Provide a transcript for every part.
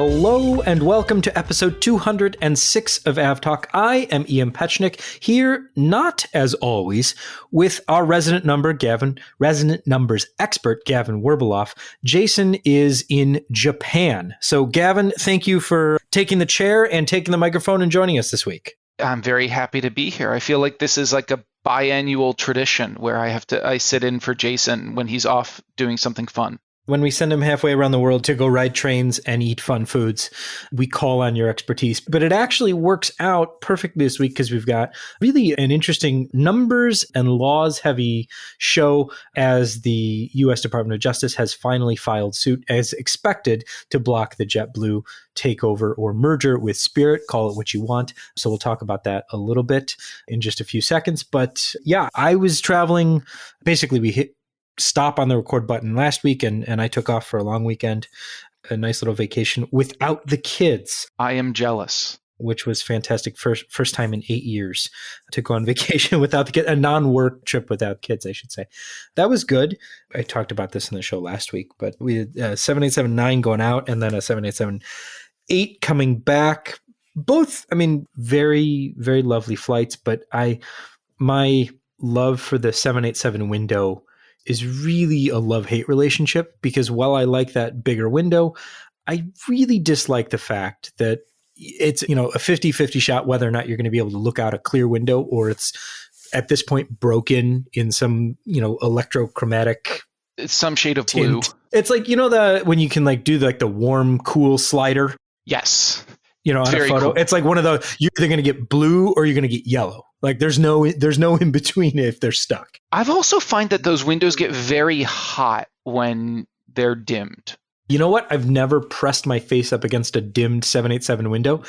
Hello and welcome to episode 206 of AvTalk. I am Ian Petchnick, here, not as always, with our resident numbers expert, Gavin Werbeloff. Jason is in Japan. So Gavin, thank you for taking the chair and taking the microphone and joining us this week. I'm very happy to be here. I feel like this is like a biannual tradition where I sit in for Jason when he's off doing something fun. When we send him halfway around the world to go ride trains and eat fun foods, we call on your expertise. But it actually works out perfectly this week because we've got really an interesting numbers and laws heavy show as the U.S. Department of Justice has finally filed suit as expected to block the JetBlue takeover or merger with Spirit. Call it what you want. So we'll talk about that a little bit in just a few seconds. But yeah, I was traveling. Basically, we hit stop on the record button last week and I took off for a long weekend, a nice little vacation without the kids. I am jealous. Which was fantastic. First time in 8 years to go on vacation without the kids, a non-work trip without kids, I should say. That was good. I talked about this in the show last week, but we had 787-9 going out and then a 787-8 coming back. Both, I mean, very, very lovely flights, but my love for the 787 window is really a love-hate relationship because while I like that bigger window, I really dislike the fact that it's, a 50-50 shot whether or not you're going to be able to look out a clear window or it's at this point broken in some, electrochromatic. It's some shade of tint. Blue. It's like, when you can do the warm, cool slider. Yes. On a photo. Cool. It's like one of those, you're either going to get blue or you're going to get yellow. Like there's no in between if they're stuck. I've also find that those windows get very hot when they're dimmed. You know what? I've never pressed my face up against a dimmed 787 window,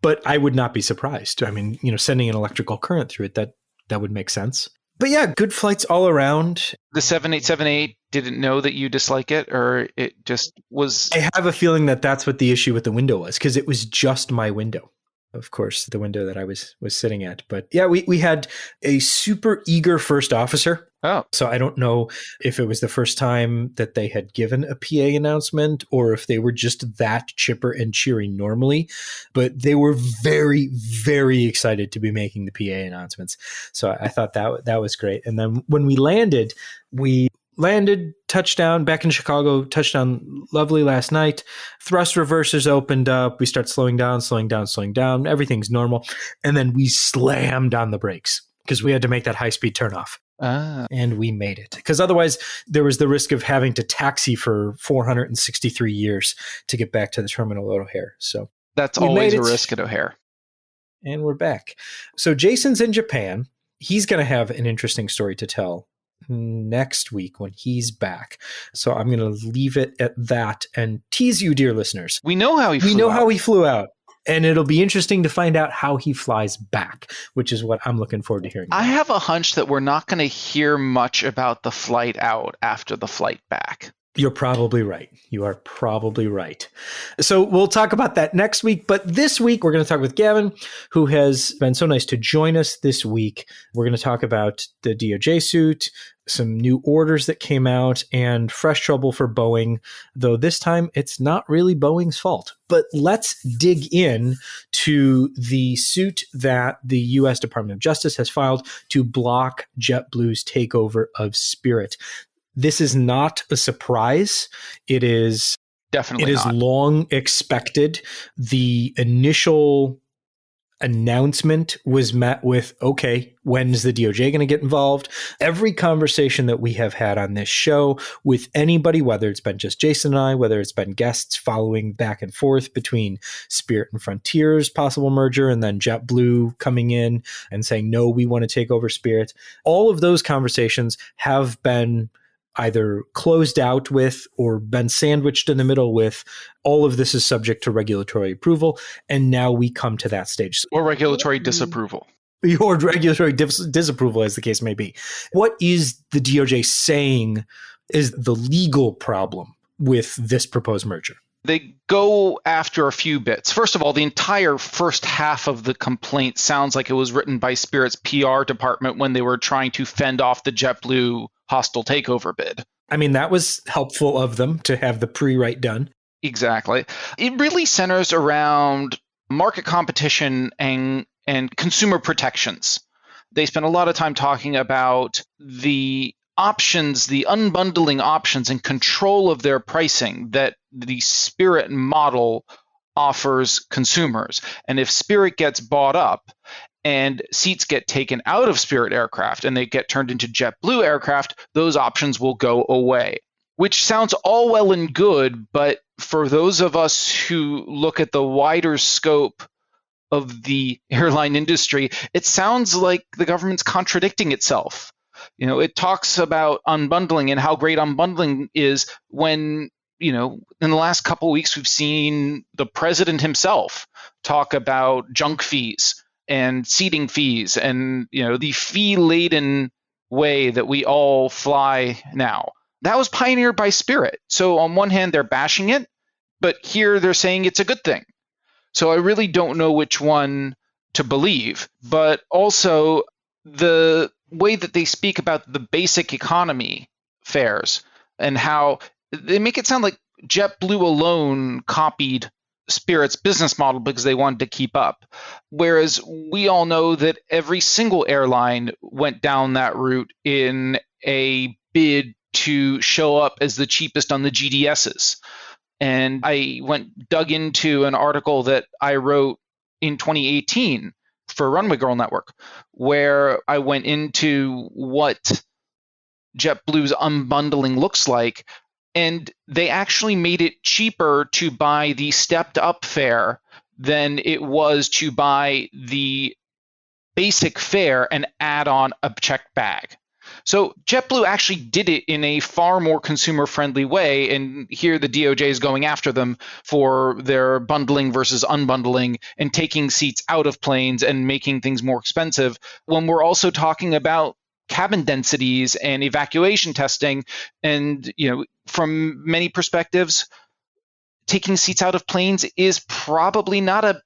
but I would not be surprised. I mean, sending an electrical current through it, that would make sense. But yeah, good flights all around. The 787-8 didn't know that you dislike it, or it just was... I have a feeling that that's what the issue with the window was, because it was just my window. Of course, the window that I was sitting at. But yeah, we had a super eager first officer. Oh. So I don't know if it was the first time that they had given a PA announcement or if they were just that chipper and cheery normally. But they were very, very excited to be making the PA announcements. So I thought that was great. And then when we landed, touchdown back in Chicago, touchdown lovely last night. Thrust reversers opened up. We start slowing down. Everything's normal. And then we slammed on the brakes because we had to make that high-speed turnoff. And we made it. Because otherwise, there was the risk of having to taxi for 463 years to get back to the terminal at O'Hare. So that's always a risk at O'Hare. And we're back. So Jason's in Japan. He's going to have an interesting story to tell next week when he's back. So I'm going to leave it at that and tease you, dear listeners. We know how he flew out. And it'll be interesting to find out how he flies back, which is what I'm looking forward to hearing. I have a hunch that we're not going to hear much about the flight out after the flight back. You're probably right. You are probably right. So we'll talk about that next week. But this week, we're going to talk with Gavin, who has been so nice to join us this week. We're going to talk about the DOJ suit, some new orders that came out, and fresh trouble for Boeing, though this time it's not really Boeing's fault. But let's dig in to the suit that the U.S. Department of Justice has filed to block JetBlue's takeover of Spirit. This is not a surprise. It is definitely not. Long expected. The initial announcement was met with, okay, when's the DOJ going to get involved? Every conversation that we have had on this show with anybody, whether it's been just Jason and I, whether it's been guests following back and forth between Spirit and Frontier's possible merger, and then JetBlue coming in and saying, no, we want to take over Spirit. All of those conversations have been either closed out with or been sandwiched in the middle with, all of this is subject to regulatory approval. And now we come to that stage. Or regulatory disapproval. Or regulatory disapproval, as the case may be. What is the DOJ saying is the legal problem with this proposed merger? They go after a few bits. First of all, the entire first half of the complaint sounds like it was written by Spirit's PR department when they were trying to fend off the JetBlue hostile takeover bid. I mean, that was helpful of them to have the pre-write done. Exactly. It really centers around market competition and consumer protections. They spend a lot of time talking about the options, the unbundling options and control of their pricing that the Spirit model offers consumers. And if Spirit gets bought up and seats get taken out of Spirit aircraft and they get turned into JetBlue aircraft, those options will go away. Which sounds all well and good, but for those of us who look at the wider scope of the airline industry, it sounds like the government's contradicting itself. It talks about unbundling and how great unbundling is when, in the last couple of weeks, we've seen the president himself talk about junk fees and seating fees and, the fee-laden way that we all fly now. That was pioneered by Spirit. So on one hand, they're bashing it, but here they're saying it's a good thing. So I really don't know which one to believe. But also the way that they speak about the basic economy fares and how they make it sound like JetBlue alone copied Spirit's business model because they wanted to keep up. Whereas we all know that every single airline went down that route in a bid to show up as the cheapest on the GDSs. And I dug into an article that I wrote in 2018 for Runway Girl Network, where I went into what JetBlue's unbundling looks like. And they actually made it cheaper to buy the stepped up fare than it was to buy the basic fare and add on a checked bag. So JetBlue actually did it in a far more consumer-friendly way, and here the DOJ is going after them for their bundling versus unbundling and taking seats out of planes and making things more expensive, when we're also talking about cabin densities and evacuation testing. And from many perspectives, taking seats out of planes is probably not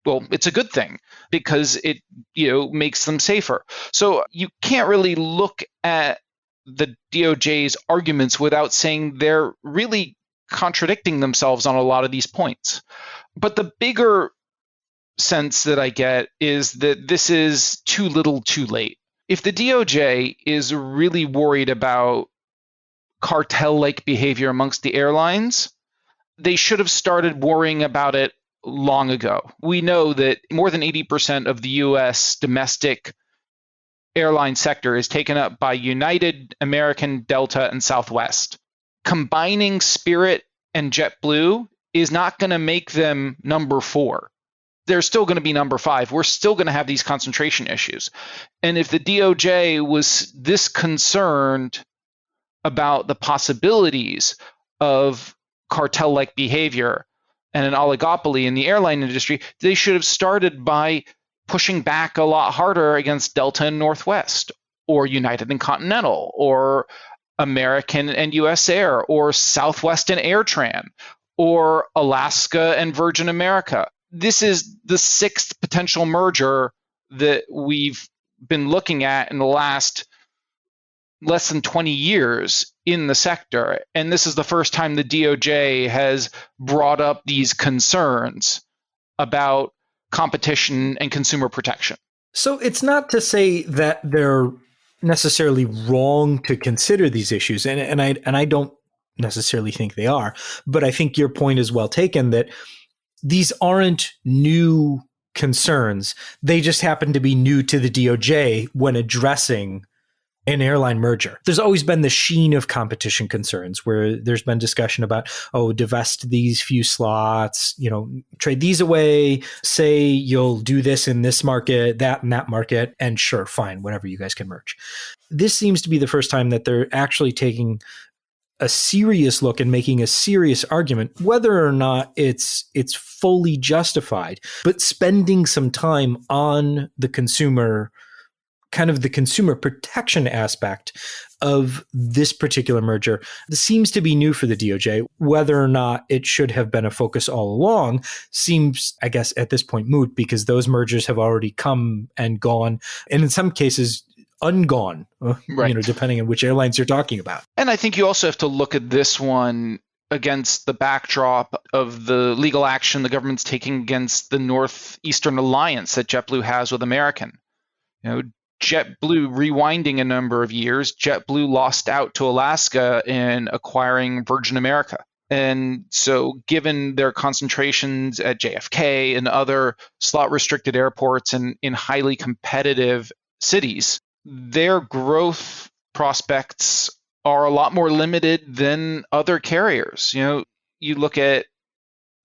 it's a good thing because it makes them safer. So you can't really look at the DOJ's arguments without saying they're really contradicting themselves on a lot of these points. But the bigger sense that I get is that this is too little too late. If the DOJ is really worried about cartel-like behavior amongst the airlines, they should have started worrying about it long ago. We know that more than 80% of the US domestic airline sector is taken up by United, American, Delta, and Southwest. Combining Spirit and JetBlue is not going to make them number 4. They're still going to be number 5. We're still going to have these concentration issues. And if the DOJ was this concerned about the possibilities of cartel-like behavior and an oligopoly in the airline industry, they should have started by pushing back a lot harder against Delta and Northwest, or United and Continental, or American and US Air, or Southwest and AirTran, or Alaska and Virgin America. This is the 6th potential merger that we've been looking at in the last less than 20 years in the sector. And this is the first time the DOJ has brought up these concerns about competition and consumer protection. So it's not to say that they're necessarily wrong to consider these issues, and I don't necessarily think they are, but I think your point is well taken that these aren't new concerns. They just happen to be new to the DOJ when addressing an airline merger. There's always been the sheen of competition concerns where there's been discussion about, divest these few slots, trade these away, say you'll do this in this market, that in that market, and sure, fine, whatever, you guys can merge. This seems to be the first time that they're actually taking a serious look and making a serious argument, whether or not it's fully justified, but spending some time on the consumer, kind of the consumer protection aspect of this particular merger. This seems to be new for the DOJ. Whether or not it should have been a focus all along seems, I guess, at this point moot, because those mergers have already come and gone, and in some cases ungone, right, depending on which airlines you're talking about. And I think you also have to look at this one against the backdrop of the legal action the government's taking against the Northeastern alliance that JetBlue has with American. JetBlue, rewinding a number of years, JetBlue lost out to Alaska in acquiring Virgin America. And so given their concentrations at JFK and other slot-restricted airports and in highly competitive cities, their growth prospects are a lot more limited than other carriers. You look at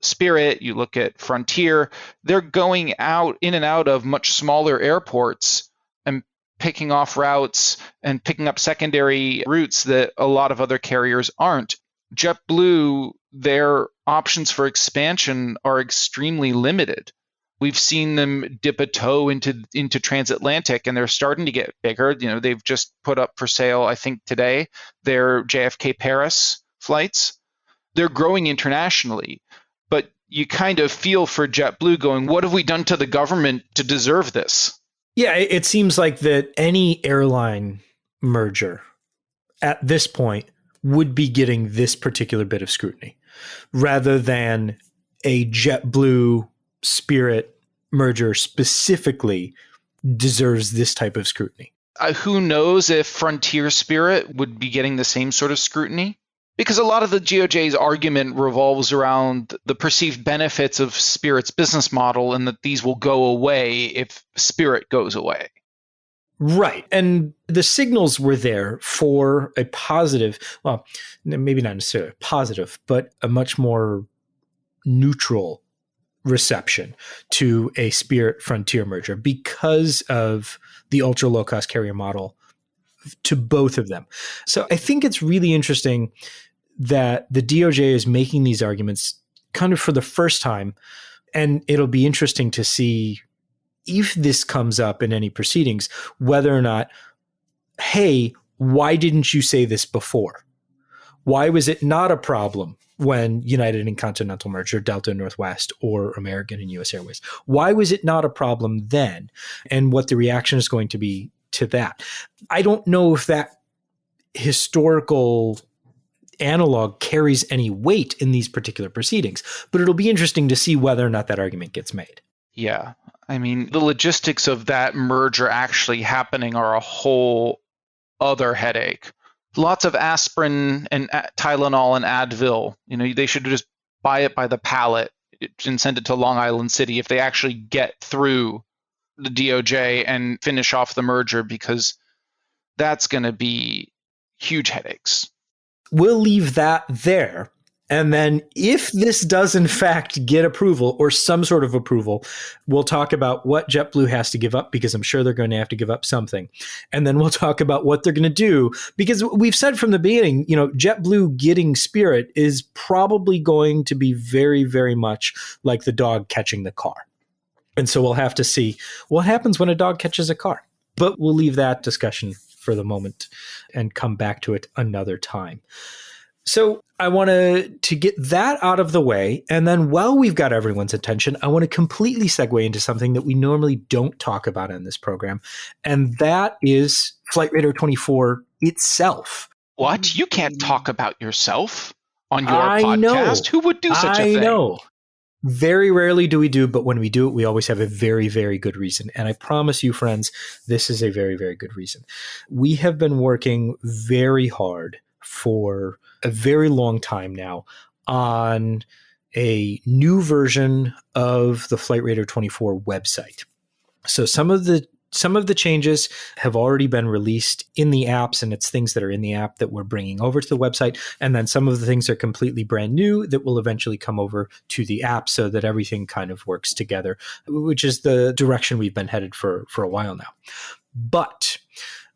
Spirit, you look at Frontier, they're going out in and out of much smaller airports and picking off routes and picking up secondary routes that a lot of other carriers aren't. JetBlue, their options for expansion are extremely limited. We've seen them dip a toe into transatlantic, and they're starting to get bigger. They've just put up for sale, I think today, their JFK Paris flights. They're growing internationally, but you kind of feel for JetBlue going, what have we done to the government to deserve this? Yeah, it seems like that any airline merger at this point would be getting this particular bit of scrutiny rather than a JetBlue Spirit merger specifically deserves this type of scrutiny. Who knows if Frontier Spirit would be getting the same sort of scrutiny? Because a lot of the DOJ's argument revolves around the perceived benefits of Spirit's business model and that these will go away if Spirit goes away. Right. And the signals were there for a positive, well, maybe not necessarily positive, but a much more neutral reception to a Spirit Frontier merger because of the ultra low cost carrier model to both of them. So I think it's really interesting that the DOJ is making these arguments kind of for the first time. And it'll be interesting to see if this comes up in any proceedings, whether or not, hey, why didn't you say this before? Why was it not a problem when United and Continental merged, or Delta and Northwest, or American and US Airways? Why was it not a problem then? And what the reaction is going to be to that. I don't know if that historical analog carries any weight in these particular proceedings, but it'll be interesting to see whether or not that argument gets made. Yeah. I mean, the logistics of that merger actually happening are a whole other headache. Lots of aspirin and Tylenol and Advil. They should just buy it by the pallet and send it to Long Island City if they actually get through the DOJ and finish off the merger, because that's going to be huge headaches. We'll leave that there. And then if this does in fact get approval or some sort of approval, we'll talk about what JetBlue has to give up, because I'm sure they're going to have to give up something. And then we'll talk about what they're going to do, because we've said from the beginning, JetBlue getting Spirit is probably going to be very, very much like the dog catching the car. And so we'll have to see what happens when a dog catches a car. But we'll leave that discussion for the moment and come back to it another time. So I want to get that out of the way. And then while we've got everyone's attention, I want to completely segue into something that we normally don't talk about in this program. And that is Flight Radar 24 itself. What? You can't talk about yourself on your I podcast? Know. Who would do such a thing? I know. Very rarely do we do, but when we do it, we always have a very, very good reason. And I promise you, friends, this is a very, very good reason. We have been working very hard for a very long time now on a new version of the Flight Radar 24 website. So some of the changes have already been released in the apps, and it's things that are in the app that we're bringing over to the website. And then some of the things are completely brand new that will eventually come over to the app so that everything kind of works together, which is the direction we've been headed for a while now. But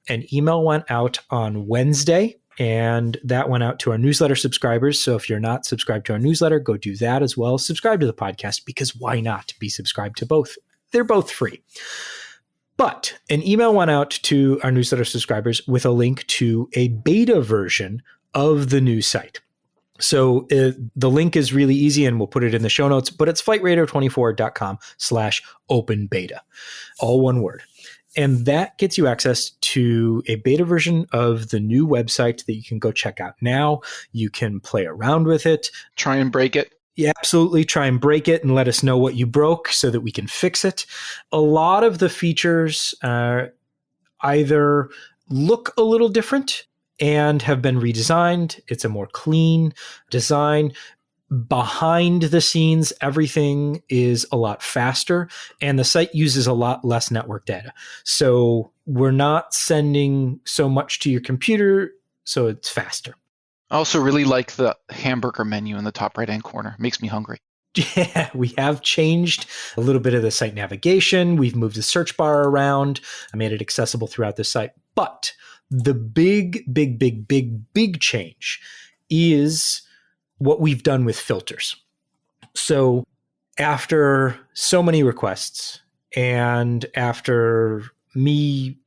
an email went out on Wednesday, and that went out to our newsletter subscribers. So if you're not subscribed to our newsletter, go do that as well. Subscribe to the podcast, because why not be subscribed to both? They're both free. But an email went out to our newsletter subscribers with a link to a beta version of the new site. So the link is really easy, and we'll put it in the show notes, but it's flightradar24.com/open beta, all one word. And that gets you access to a beta version of the new website that you can go check out now. You can play around with it. Try and break it. Yeah, absolutely. Try and break it and let us know what you broke so that we can fix it. A lot of the features either look a little different and have been redesigned. It's a more clean design. Behind the scenes, everything is a lot faster and the site uses a lot less network data. So we're not sending so much to your computer, so it's faster. I also really like the hamburger menu in the top right-hand corner. Makes me hungry. Yeah, we have changed a little bit of the site navigation. We've moved the search bar around. I made it accessible throughout the site. But the big change is what we've done with filters. So after so many requests and after me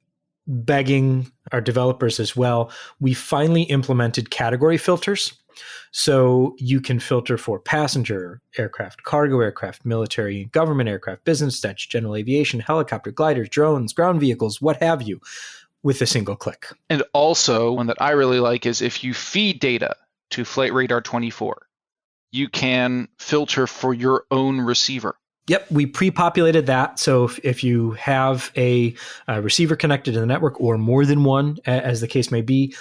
begging our developers as well, we finally implemented category filters. So you can filter for passenger aircraft, cargo aircraft, military, government aircraft, business jets, general aviation, helicopter, gliders, drones, ground vehicles, what have you, with a single click. And also, one that I really like is if you feed data to Flight Radar 24, you can filter for your own receiver. Yep, we pre-populated that. So if you have a receiver connected to the network or more than one, as the case may be,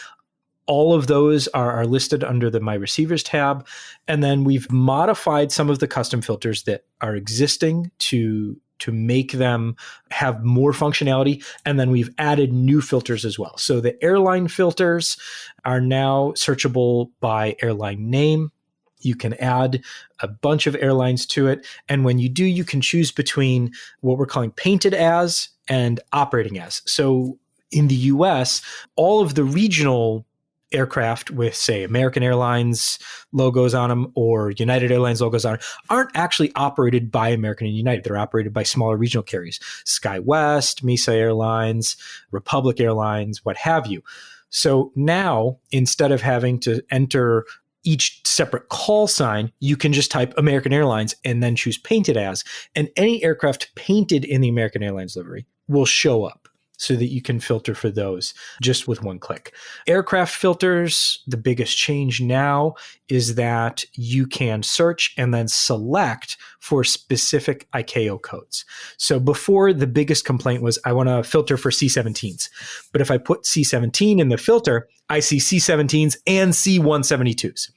all of those are listed under the My Receivers tab. And then we've modified some of the custom filters that are existing to make them have more functionality. And then we've added new filters as well. So the airline filters are now searchable by airline name. You can add a bunch of airlines to it. And when you do, you can choose between what we're calling painted as and operating as. So in the US, all of the regional aircraft with, say, American Airlines logos on them or United Airlines logos on them aren't actually operated by American and United. They're operated by smaller regional carriers, SkyWest, Mesa Airlines, Republic Airlines, what have you. So now, instead of having to enter each separate call sign, you can just type American Airlines and then choose painted as, and any aircraft painted in the American Airlines livery will show up so that you can filter for those just with one click. Aircraft filters, the biggest change now is that you can search and then select for specific ICAO codes. So before, the biggest complaint was, I want to filter for C-17s. But if I put C-17 in the filter, I see C-17s and C-172s.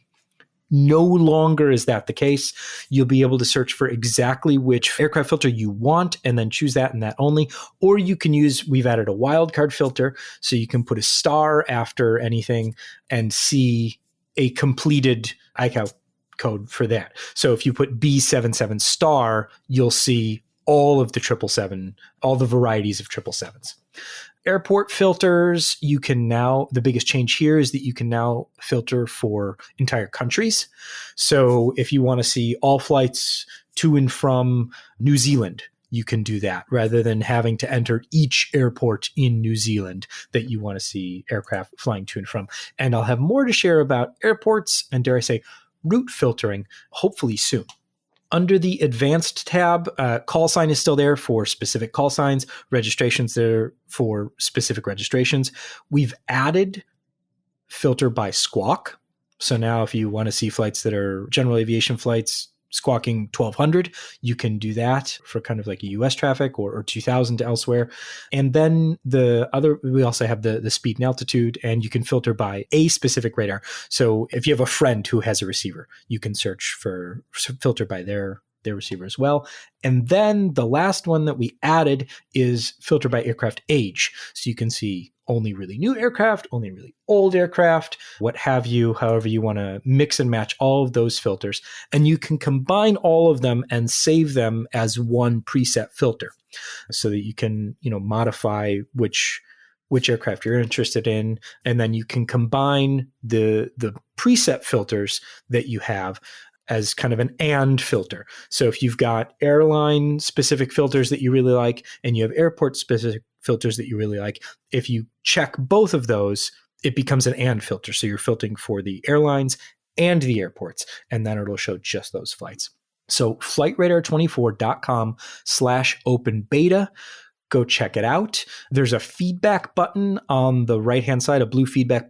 No longer is that the case. You'll be able to search for exactly which aircraft filter you want and then choose that and that only. Or you can use, we've added a wildcard filter, so you can put a star after anything and see a completed ICAO code for that. So if you put B77 star, you'll see all of the 777, all the varieties of 777s. Airport filters, you can now, the biggest change here is that you can now filter for entire countries. So if you want to see all flights to and from New Zealand, you can do that rather than having to enter each airport in New Zealand that you want to see aircraft flying to and from. And I'll have more to share about airports and, dare I say, route filtering, hopefully soon. Under the advanced tab, call sign is still there for specific call signs, registrations there for specific registrations. We've added filter by squawk. So now if you want to see flights that are general aviation flights squawking 1200, you can do that for kind of like a US traffic or 2000 to elsewhere. And then we also have the speed and altitude, and you can filter by a specific radar. So if you have a friend who has a receiver, you can filter by their receiver as well. And then the last one that we added is filter by aircraft age. So you can see only really new aircraft, only really old aircraft, what have you, however you want to mix and match all of those filters. And you can combine all of them and save them as one preset filter so that you can, modify which aircraft you're interested in. And then you can combine the preset filters that you have as kind of an and filter. So if you've got airline specific filters that you really like, and you have airport specific filters that you really like, if you check both of those, it becomes an and filter. So you're filtering for the airlines and the airports, and then it'll show just those flights. So flightradar24.com/open beta. go check it out. There's a feedback button on the right-hand side, a blue feedback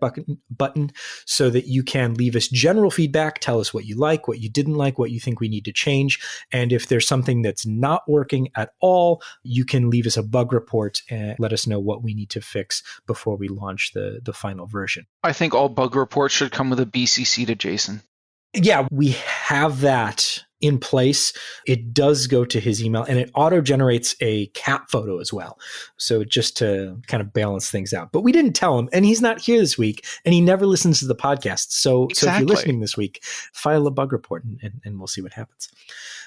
button, so that you can leave us general feedback, tell us what you like, what you didn't like, what you think we need to change. And if there's something that's not working at all, you can leave us a bug report and let us know what we need to fix before we launch the final version. I think all bug reports should come with a BCC to Jason. Yeah, we have that in place. It does go to his email, and it auto-generates a cat photo as well. So just to kind of balance things out. But we didn't tell him, and he's not here this week, and he never listens to the podcast. So if you're listening this week, file a bug report, and we'll see what happens.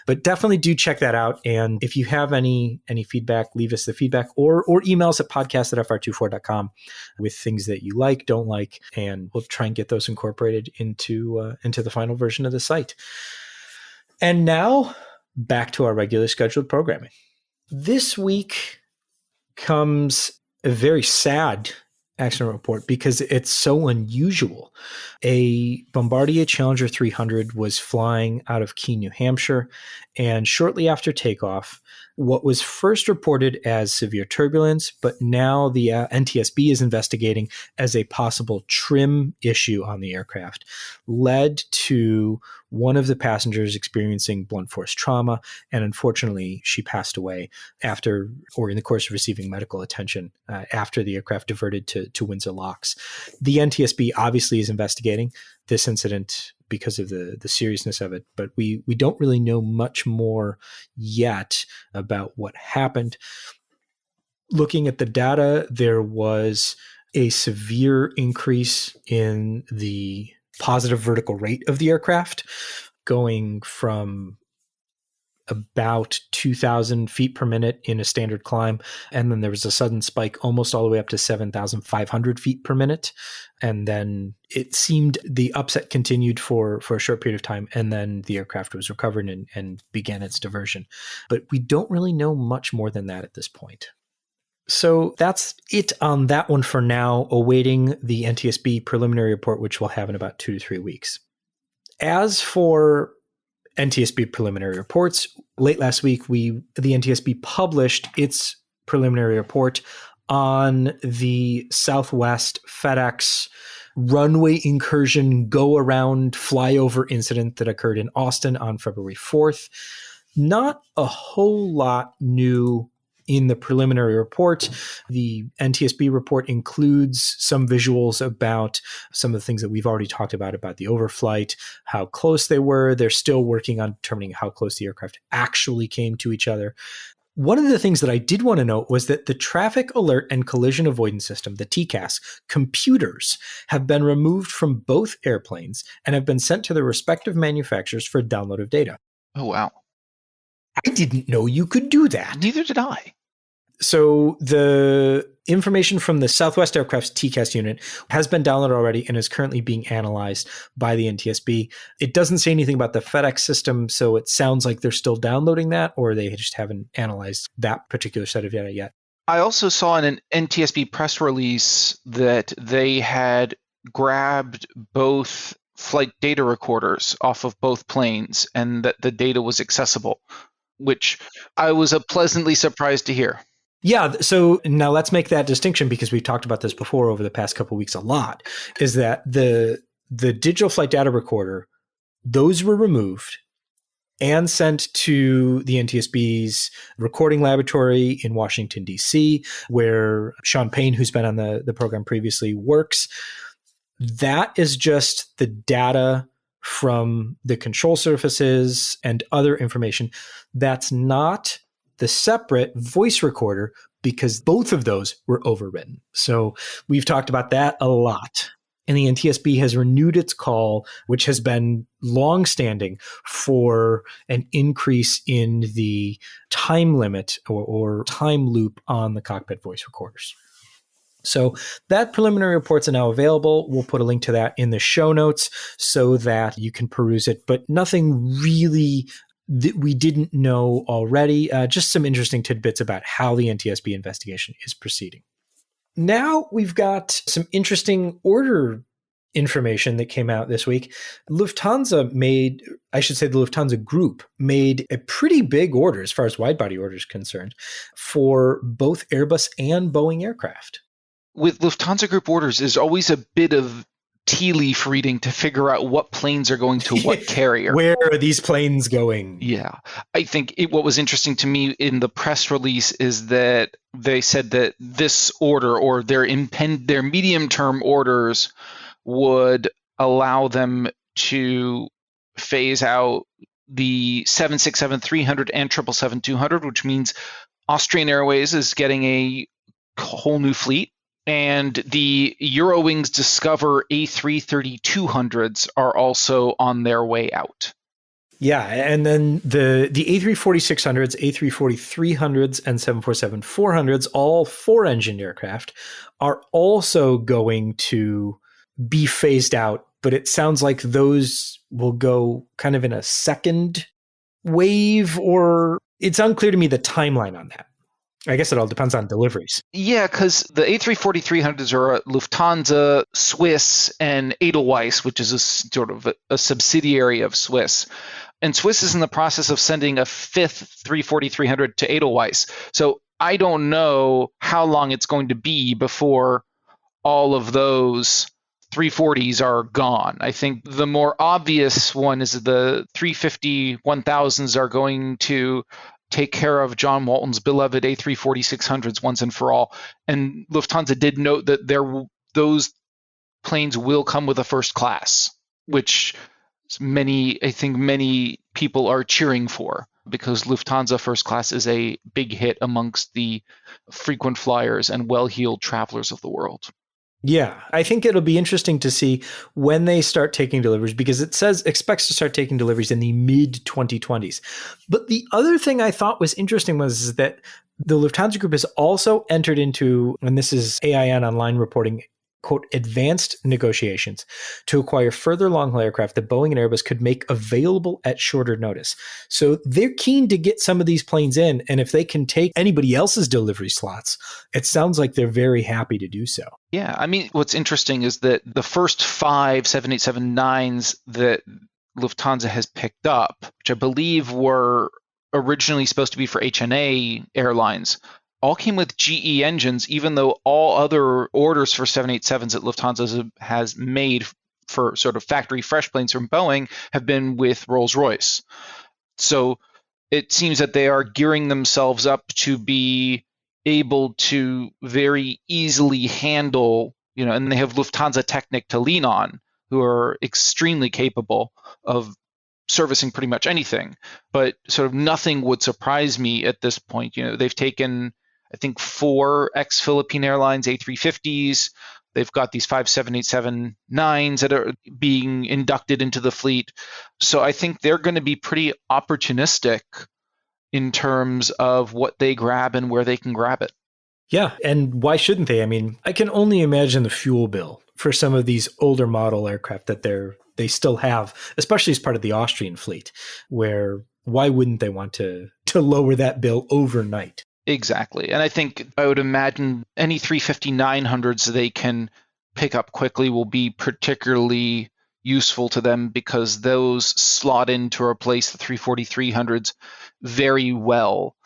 But definitely do check that out. And if you have any feedback, leave us the feedback or email us at podcast@fr24.com with things that you like, don't like, and we'll try and get those incorporated into the final version of the site. And now back to our regular scheduled programming. This week comes a very sad accident report because it's so unusual. A Bombardier Challenger 300 was flying out of Keene, New Hampshire, and shortly after takeoff, what was first reported as severe turbulence, but now the NTSB is investigating as a possible trim issue on the aircraft, led to one of the passengers experiencing blunt force trauma, and unfortunately, she passed away after, or in the course of receiving medical attention after the aircraft diverted to Windsor Locks. The NTSB obviously is investigating this incident because of the seriousness of it, but we don't really know much more yet about what happened. Looking at the data, there was a severe increase in the positive vertical rate of the aircraft, going from about 2,000 feet per minute in a standard climb. And then there was a sudden spike almost all the way up to 7,500 feet per minute. And then it seemed the upset continued for a short period of time. And then the aircraft was recovered and began its diversion. But we don't really know much more than that at this point. So that's it on that one for now, awaiting the NTSB preliminary report, which we'll have in about 2 to 3 weeks. As for NTSB preliminary reports, late last week, the NTSB published its preliminary report on the Southwest FedEx runway incursion go-around flyover incident that occurred in Austin on February 4th. Not a whole lot new in the preliminary report. The NTSB report includes some visuals about some of the things that we've already talked about the overflight, how close they were. They're still working on determining how close the aircraft actually came to each other. One of the things that I did want to note was that the Traffic Alert and Collision Avoidance System, the TCAS, computers have been removed from both airplanes and have been sent to their respective manufacturers for download of data. Oh, wow. I didn't know you could do that. Neither did I. So the information from the Southwest Aircraft's TCAS unit has been downloaded already and is currently being analyzed by the NTSB. It doesn't say anything about the FedEx system, so it sounds like they're still downloading that, or they just haven't analyzed that particular set of data yet. I also saw in an NTSB press release that they had grabbed both flight data recorders off of both planes and that the data was accessible, which I was pleasantly surprised to hear. Yeah, so now let's make that distinction, because we've talked about this before over the past couple of weeks a lot, is that the digital flight data recorder, those were removed and sent to the NTSB's recording laboratory in Washington, D.C., where Sean Payne, who's been on the program previously, works. That is just the data from the control surfaces and other information. That's not the separate voice recorder, because both of those were overwritten. So we've talked about that a lot. And the NTSB has renewed its call, which has been longstanding, for an increase in the time limit or time loop on the cockpit voice recorders. So that preliminary reports are now available. We'll put a link to that in the show notes so that you can peruse it, but nothing really that we didn't know already. Just some interesting tidbits about how the NTSB investigation is proceeding. Now we've got some interesting order information that came out this week. Lufthansa made, I should say the Lufthansa group made a pretty big order as far as wide body orders concerned for both Airbus and Boeing aircraft. With Lufthansa group orders, there's always a bit of tea leaf reading to figure out what planes are going to what carrier. Where are these planes going? Yeah. I think what was interesting to me in the press release is that they said that this order or their medium-term orders would allow them to phase out the 767-300 and 777-200, which means Austrian Airways is getting a whole new fleet. And the Eurowings Discover A330-200s are also on their way out. Yeah, and then the A340-600s, A340-300s, and 747-400s, all four-engine aircraft, are also going to be phased out. But it sounds like those will go kind of in a second wave, or it's unclear to me the timeline on that. I guess it all depends on deliveries. Yeah, because the A340-300s are Lufthansa, Swiss, and Edelweiss, which is a sort of a subsidiary of Swiss. And Swiss is in the process of sending a fifth 340-300 to Edelweiss. So I don't know how long it's going to be before all of those 340s are gone. I think the more obvious one is the 350-1000s are going to take care of John Walton's beloved A340-600s once and for all. And Lufthansa did note that those planes will come with a first class, which I think many people are cheering for, because Lufthansa first class is a big hit amongst the frequent flyers and well-heeled travelers of the world. Yeah, I think it'll be interesting to see when they start taking deliveries, because it says expects to start taking deliveries in the mid-2020s. But the other thing I thought was interesting was that the Lufthansa Group has also entered into, and this is AIN Online reporting, quote, advanced negotiations to acquire further long-haul aircraft that Boeing and Airbus could make available at shorter notice. So they're keen to get some of these planes in, and if they can take anybody else's delivery slots, it sounds like they're very happy to do so. Yeah, I mean, what's interesting is that the first 5 787-9s that Lufthansa has picked up, which I believe were originally supposed to be for HNA Airlines, all came with GE engines, even though all other orders for 787s that Lufthansa has made for sort of factory fresh planes from Boeing have been with Rolls-Royce. So it seems that they are gearing themselves up to be able to very easily handle, and they have Lufthansa Technik to lean on, who are extremely capable of servicing pretty much anything. But sort of nothing would surprise me at this point. They've taken, I think, 4 ex-Philippine Airlines A350s. They've got these 5 787-9s that are being inducted into the fleet. So I think they're going to be pretty opportunistic in terms of what they grab and where they can grab it. Yeah, and why shouldn't they? I mean, I can only imagine the fuel bill for some of these older model aircraft that they still have, especially as part of the Austrian fleet, where why wouldn't they want to lower that bill overnight? Exactly. And I would imagine any 350-900s they can pick up quickly will be particularly useful to them, because those slot in to replace the 340-300s very well,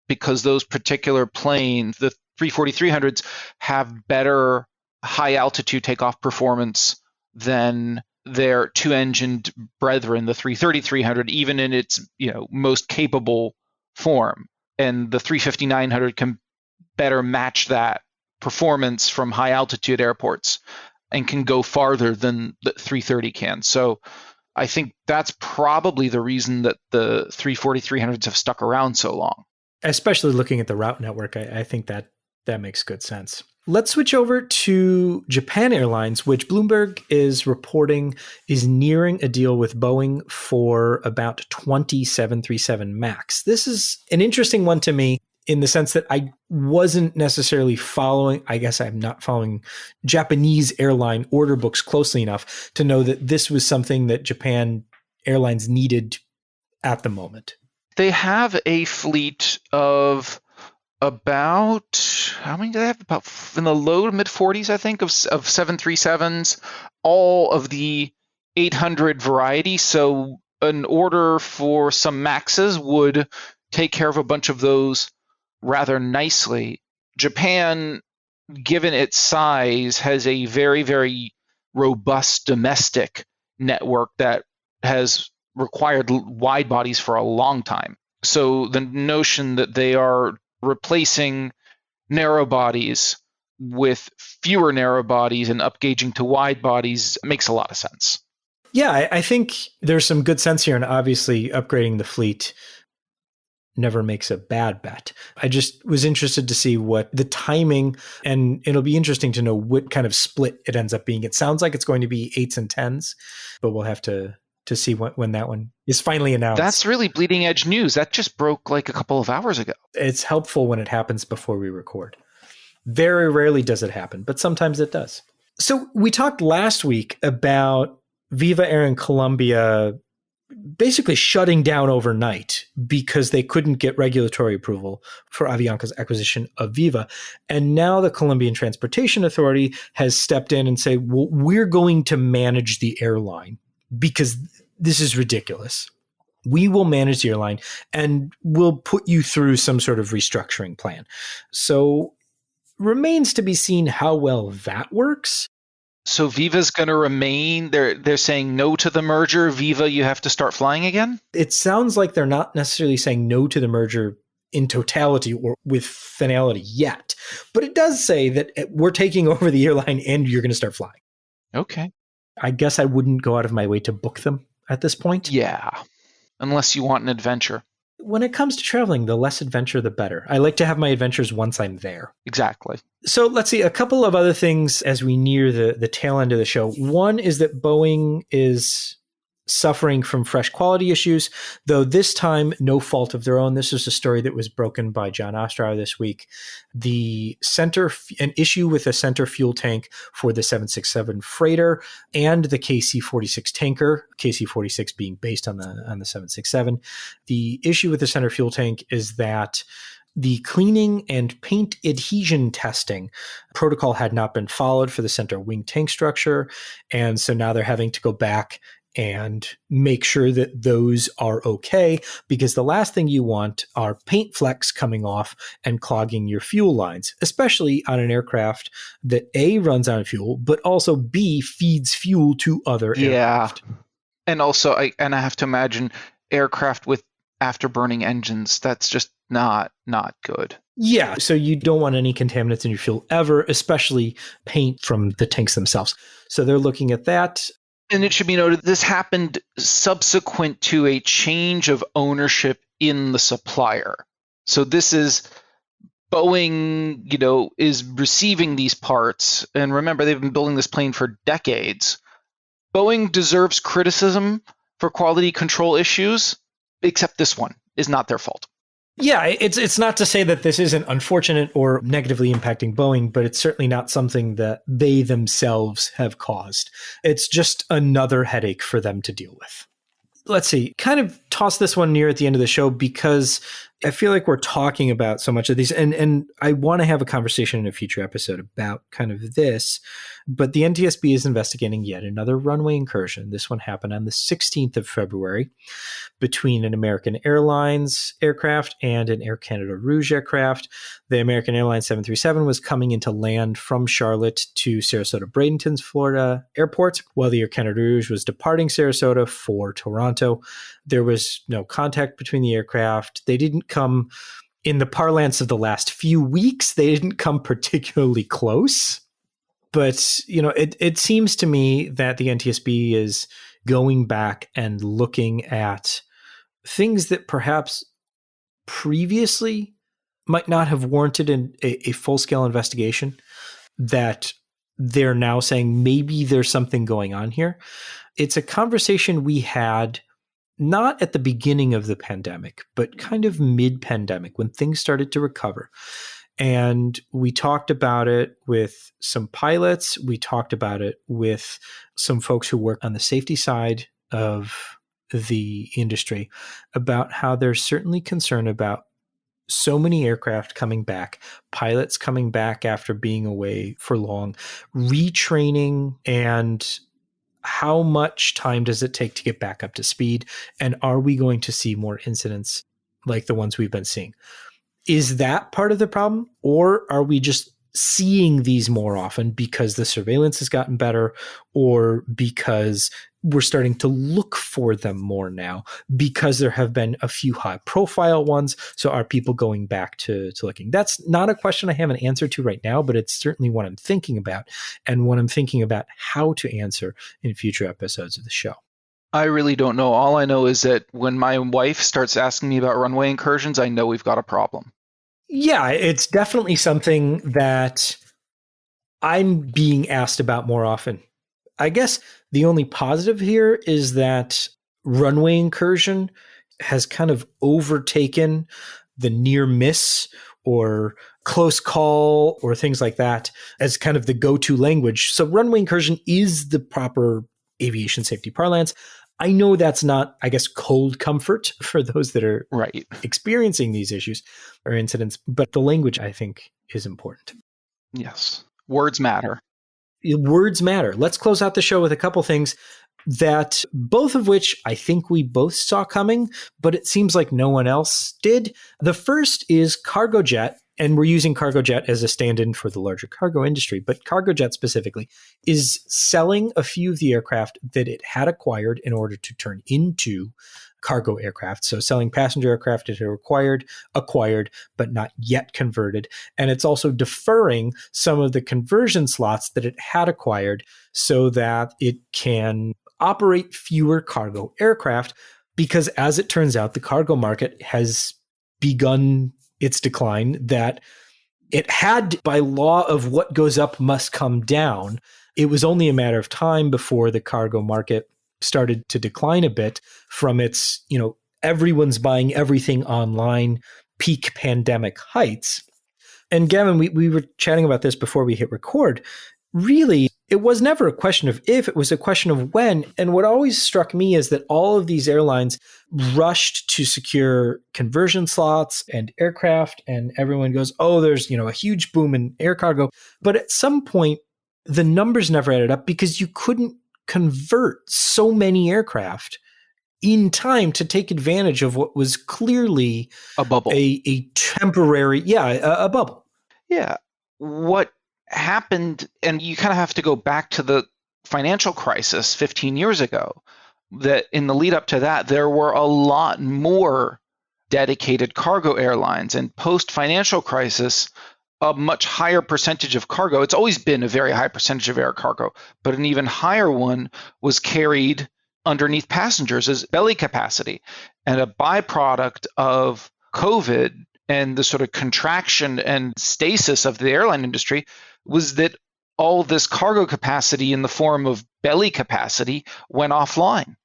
because those particular planes, the 340-300s, have better high altitude takeoff performance than their two-engined brethren, the 330-300, even in its most capable form. And the 350-900 can better match that performance from high altitude airports and can go farther than the 330 can. So I think that's probably the reason that the 340-300s have stuck around so long. Especially looking at the route network, I think that makes good sense. Let's switch over to Japan Airlines, which Bloomberg is reporting is nearing a deal with Boeing for about 20 737 MAX. This is an interesting one to me in the sense that I wasn't necessarily I guess I'm not following Japanese airline order books closely enough to know that this was something that Japan Airlines needed at the moment. They have a fleet of about, how many do they have? About in the low to mid 40s, I think, of 737s. all of the 800 variety. So an order for some Maxes would take care of a bunch of those rather nicely. Japan, given its size, has a very, very robust domestic network that has required wide bodies for a long time. So the notion that they are replacing narrow bodies with fewer narrow bodies and upgauging to wide bodies makes a lot of sense. Yeah, I think there's some good sense here, and obviously upgrading the fleet never makes a bad bet. I just was interested to see what the timing, and it'll be interesting to know what kind of split it ends up being. It sounds like it's going to be 8s and 10s, but we'll have to see when that one is finally announced. That's really bleeding edge news. That just broke like a couple of hours ago. It's helpful when it happens before we record. Very rarely does it happen, but sometimes it does. So we talked last week about Viva Air and Colombia basically shutting down overnight because they couldn't get regulatory approval for Avianca's acquisition of Viva. And now the Colombian Transportation Authority has stepped in and said, well, we're going to manage the airline because this is ridiculous. We will manage the airline and we'll put you through some sort of restructuring plan. So remains to be seen how well that works. So Viva's going to remain, they're saying no to the merger. Viva, you have to start flying again? It sounds like they're not necessarily saying no to the merger in totality or with finality yet. But it does say that we're taking over the airline and you're going to start flying. Okay. I guess I wouldn't go out of my way to book them at this point. Yeah, unless you want an adventure. When it comes to traveling, the less adventure, the better. I like to have my adventures once I'm there. Exactly. So let's see, a couple of other things as we near the tail end of the show. One is that Boeing is suffering from fresh quality issues, though this time no fault of their own. This is a story that was broken by John Ostrow this week. An issue with the center fuel tank for the 767 freighter and the KC-46 tanker, KC-46 being based on the 767. The issue with the center fuel tank is that the cleaning and paint adhesion testing protocol had not been followed for the center wing tank structure. And so now they're having to go back and make sure that those are okay, because the last thing you want are paint flecks coming off and clogging your fuel lines, especially on an aircraft that A, runs on fuel, but also B, feeds fuel to other aircraft. And also, I have to imagine aircraft with afterburning engines, that's just not good. Yeah, so you don't want any contaminants in your fuel ever, especially paint from the tanks themselves. So they're looking at that. And it should be noted, this happened subsequent to a change of ownership in the supplier. So this is Boeing, is receiving these parts. And remember, they've been building this plane for decades. Boeing deserves criticism for quality control issues, except this one is not their fault. Yeah, it's not to say that this isn't unfortunate or negatively impacting Boeing, but it's certainly not something that they themselves have caused. It's just another headache for them to deal with. Let's see, kind of toss this one near at the end of the show because I feel like we're talking about so much of these, and I want to have a conversation in a future episode about kind of this, but the NTSB is investigating yet another runway incursion. This one happened on the 16th of February between an American Airlines aircraft and an Air Canada Rouge aircraft. The American Airlines 737 was coming into land from Charlotte to Sarasota Bradenton's Florida airport, while the Air Canada Rouge was departing Sarasota for Toronto. There was no contact between the aircraft. They didn't come, in the parlance of the last few weeks, they didn't come particularly close. But, it seems to me that the NTSB is going back and looking at things that perhaps previously might not have warranted a full-scale investigation, that they're now saying maybe there's something going on here. It's a conversation we had not at the beginning of the pandemic, but kind of mid-pandemic when things started to recover. And we talked about it with some pilots. We talked about it with some folks who work on the safety side of the industry about how there's certainly concern about so many aircraft coming back, pilots coming back after being away for long, retraining and How much time does it take to get back up to speed? And are we going to see more incidents like the ones we've been seeing? Is that part of the problem? Or are we just seeing these more often because the surveillance has gotten better, or because we're starting to look for them more now because there have been a few high profile ones? So are people going back to looking? That's not a question I have an answer to right now, but it's certainly what I'm thinking about, and what I'm thinking about how to answer in future episodes of the show. I really don't know. All I know is that when my wife starts asking me about runway incursions, I know we've got a problem. Yeah, it's definitely something that I'm being asked about more often. I guess the only positive here is that runway incursion has kind of overtaken the near miss or close call or things like that as kind of the go-to language. So runway incursion is the proper aviation safety parlance. I know that's not, I guess, cold comfort for those that are right experiencing these issues or incidents, but the language, I think, is important. Yes. Words matter. Words matter. Let's close out the show with a couple things that both of which I think we both saw coming, but it seems like no one else did. The first is CargoJet, and we're using CargoJet as a stand-in for the larger cargo industry, but CargoJet specifically is selling a few of the aircraft that it had acquired in order to turn into cargo aircraft. So selling passenger aircraft that are acquired, but not yet converted. And it's also deferring some of the conversion slots that it had acquired so that it can operate fewer cargo aircraft, because as it turns out, the cargo market has begun its decline that it had by law of what goes up must come down. It was only a matter of time before the cargo market started to decline a bit from its, everyone's buying everything online, peak pandemic heights. And Gavin, we were chatting about this before we hit record. Really, it was never a question of if, it was a question of when. And what always struck me is that all of these airlines rushed to secure conversion slots and aircraft, and everyone goes, oh, there's, a huge boom in air cargo. But at some point, the numbers never added up because you couldn't convert so many aircraft in time to take advantage of what was clearly a bubble, a temporary, a bubble. Yeah. What happened, and you kind of have to go back to the financial crisis 15 years ago, that in the lead up to that, there were a lot more dedicated cargo airlines, and post-financial crisis, a much higher percentage of cargo. It's always been a very high percentage of air cargo, but an even higher one was carried underneath passengers as belly capacity. And a byproduct of COVID and the sort of contraction and stasis of the airline industry was that all this cargo capacity in the form of belly capacity went offline.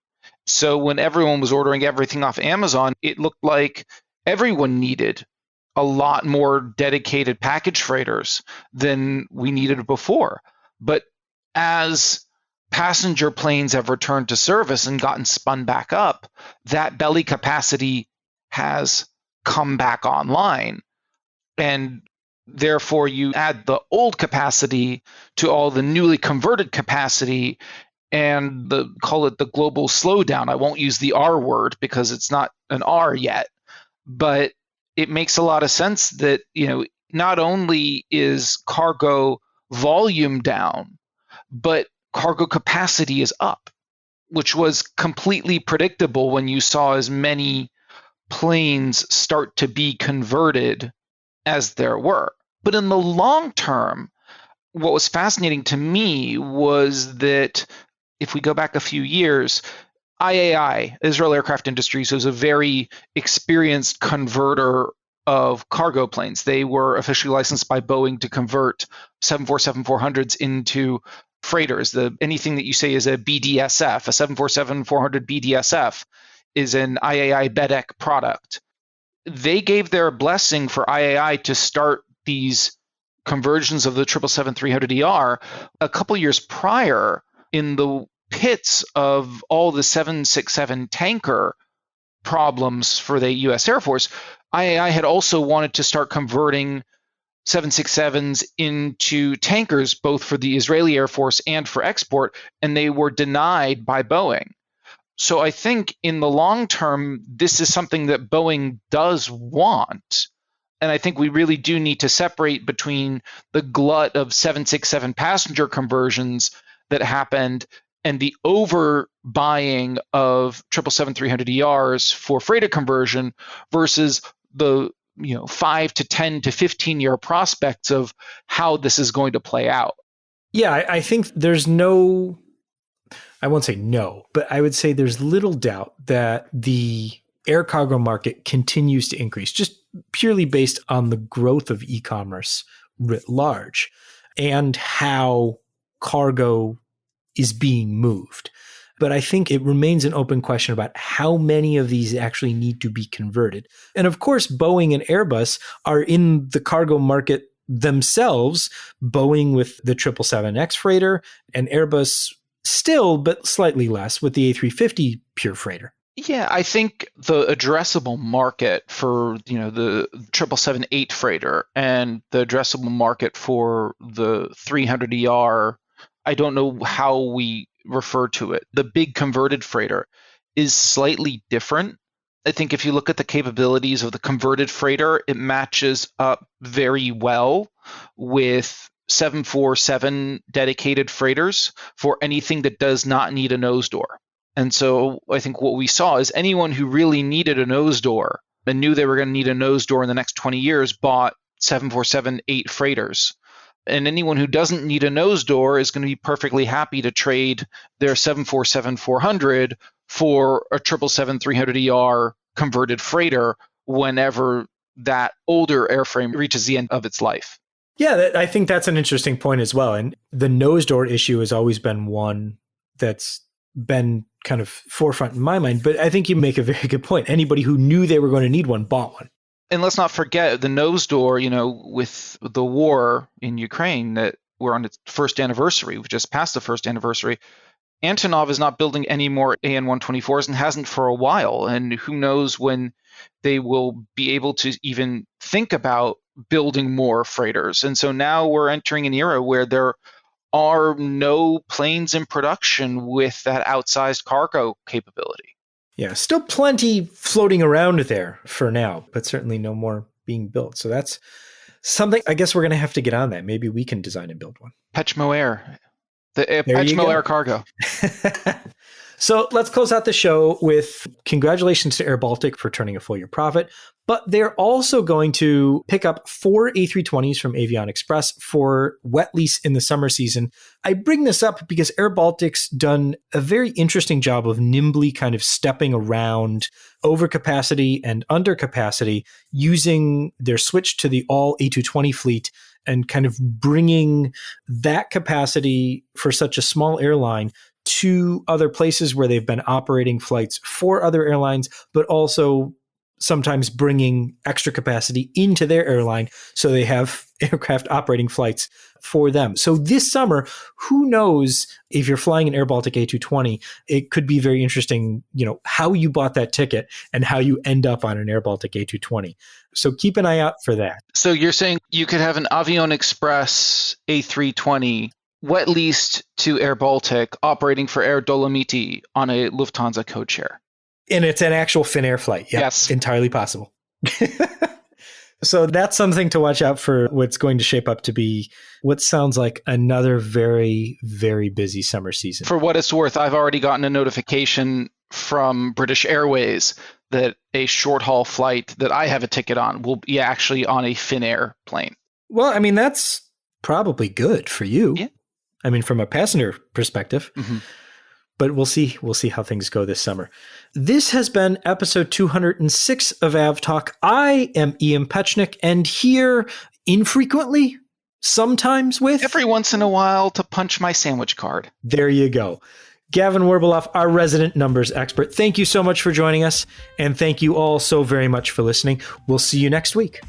So when everyone was ordering everything off Amazon, it looked like everyone needed a lot more dedicated package freighters than we needed before. But as passenger planes have returned to service and gotten spun back up, that belly capacity has come back online. And therefore, you add the old capacity to all the newly converted capacity, and call it the global slowdown. I won't use the R word because it's not an R yet, but it makes a lot of sense that, not only is cargo volume down, but cargo capacity is up, which was completely predictable when you saw as many planes start to be converted as there were. But in the long term, what was fascinating to me was that if we go back a few years, IAI, Israel Aircraft Industries, was a very experienced converter of cargo planes. They were officially licensed by Boeing to convert 747-400s into freighters. Anything that you say is a BDSF, a 747-400 BDSF, is an IAI BEDEC product. They gave their blessing for IAI to start these conversions of the 777-300ER a couple years prior in the pits of all the 767 tanker problems for the U.S. Air Force. IAI had also wanted to start converting 767s into tankers, both for the Israeli Air Force and for export, and they were denied by Boeing. So I think in the long term, this is something that Boeing does want. And I think we really do need to separate between the glut of 767 passenger conversions that happened and the overbuying of 777-300ERs for freighter conversion versus the 5 to 10 to 15 year prospects of how this is going to play out. Yeah, I think there's no, I won't say no, but I would say there's little doubt that the air cargo market continues to increase, just purely based on the growth of e-commerce writ large and how cargo is being moved. But I think it remains an open question about how many of these actually need to be converted. And of course, Boeing and Airbus are in the cargo market themselves, Boeing with the 777X freighter and Airbus still, but slightly less with the A350 pure freighter. Yeah, I think the addressable market for the 777-8 freighter and the addressable market for the 300ER, I don't know how we refer to it, the big converted freighter, is slightly different. I think if you look at the capabilities of the converted freighter, it matches up very well with 747 dedicated freighters for anything that does not need a nose door. And so I think what we saw is anyone who really needed a nose door and knew they were going to need a nose door in the next 20 years bought 747-8 freighters. And anyone who doesn't need a nose door is going to be perfectly happy to trade their 747-400 for a 777-300ER converted freighter whenever that older airframe reaches the end of its life. Yeah, I think that's an interesting point as well. And the nose door issue has always been one that's been kind of forefront in my mind. But I think you make a very good point. Anybody who knew they were going to need one bought one. And let's not forget the nose door, with the war in Ukraine that we're on its first anniversary. We've just passed the first anniversary. Antonov is not building any more AN-124s and hasn't for a while. And who knows when they will be able to even think about building more freighters. And so now we're entering an era where there are no planes in production with that outsized cargo capability. Yeah, still plenty floating around there for now, but certainly no more being built. So that's something I guess we're going to have to get on that. Maybe we can design and build one. Pechmo Air. The Pechmo Air cargo. So let's close out the show with congratulations to airBaltic for turning a full year profit. But they're also going to pick up 4 A320s from Avion Express for wet lease in the summer season. I bring this up because airBaltic's done a very interesting job of nimbly kind of stepping around overcapacity and undercapacity using their switch to the all A220 fleet and kind of bringing that capacity for such a small airline to other places where they've been operating flights for other airlines, but also sometimes bringing extra capacity into their airline so they have aircraft operating flights for them. So this summer, who knows if you're flying an airBaltic A220, it could be very interesting, how you bought that ticket and how you end up on an airBaltic A220. So keep an eye out for that. So you're saying you could have an Avion Express A320 wet leased to airBaltic operating for Air Dolomiti on a Lufthansa code share. And it's an actual Finnair flight. Yep, yes. Entirely possible. So that's something to watch out for, what's going to shape up to be what sounds like another very, very busy summer season. For what it's worth, I've already gotten a notification from British Airways that a short haul flight that I have a ticket on will be actually on a Finnair plane. Well, I mean, that's probably good for you. Yeah. I mean, from a passenger perspective. Mm-hmm. But we'll see how things go this summer. This has been episode 206 of AvTalk. I am Ian Petchnick, and here infrequently, sometimes with... every once in a while to punch my sandwich card. There you go. Gavin Werbeloff, our resident numbers expert. Thank you so much for joining us, and thank you all so very much for listening. We'll see you next week.